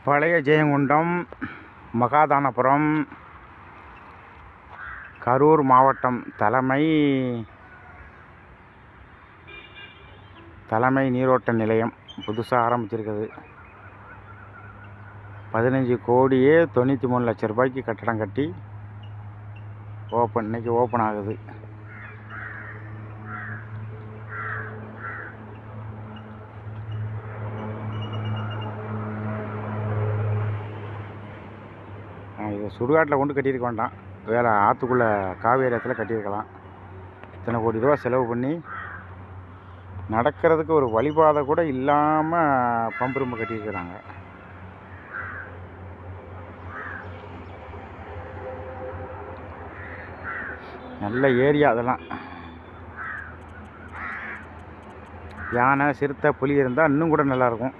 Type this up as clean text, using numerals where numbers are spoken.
பழைய ஜெயங்கொண்டம், மகாதானபுரம், கரூர் மாவட்டம் தலைமை நீரோட்ட நிலையம் புதுசாக ஆரம்பிச்சிருக்குது. 15 கோடியே 93 லட்ச ரூபாய்க்கு கட்டடம் கட்டி இன்னைக்கு ஓப்பன் ஆகுது. இதை சுடுகாட்டில் கொண்டு கட்டியிருக்க வேண்டாம், வேறு ஆற்றுக்குள்ளே காவேரி ஆற்றுல கட்டியிருக்கலாம். இத்தனை கோடி ரூபா செலவு பண்ணி நடக்கிறதுக்கு ஒரு வழிபாதை கூட இல்லாமல் பம்பு ரூம் கட்டியிருக்கிறாங்க. நல்ல ஏரியா அதெல்லாம். யானை, சிறுத்தை, புலி இருந்தால் இன்னும் கூட நல்லாயிருக்கும்.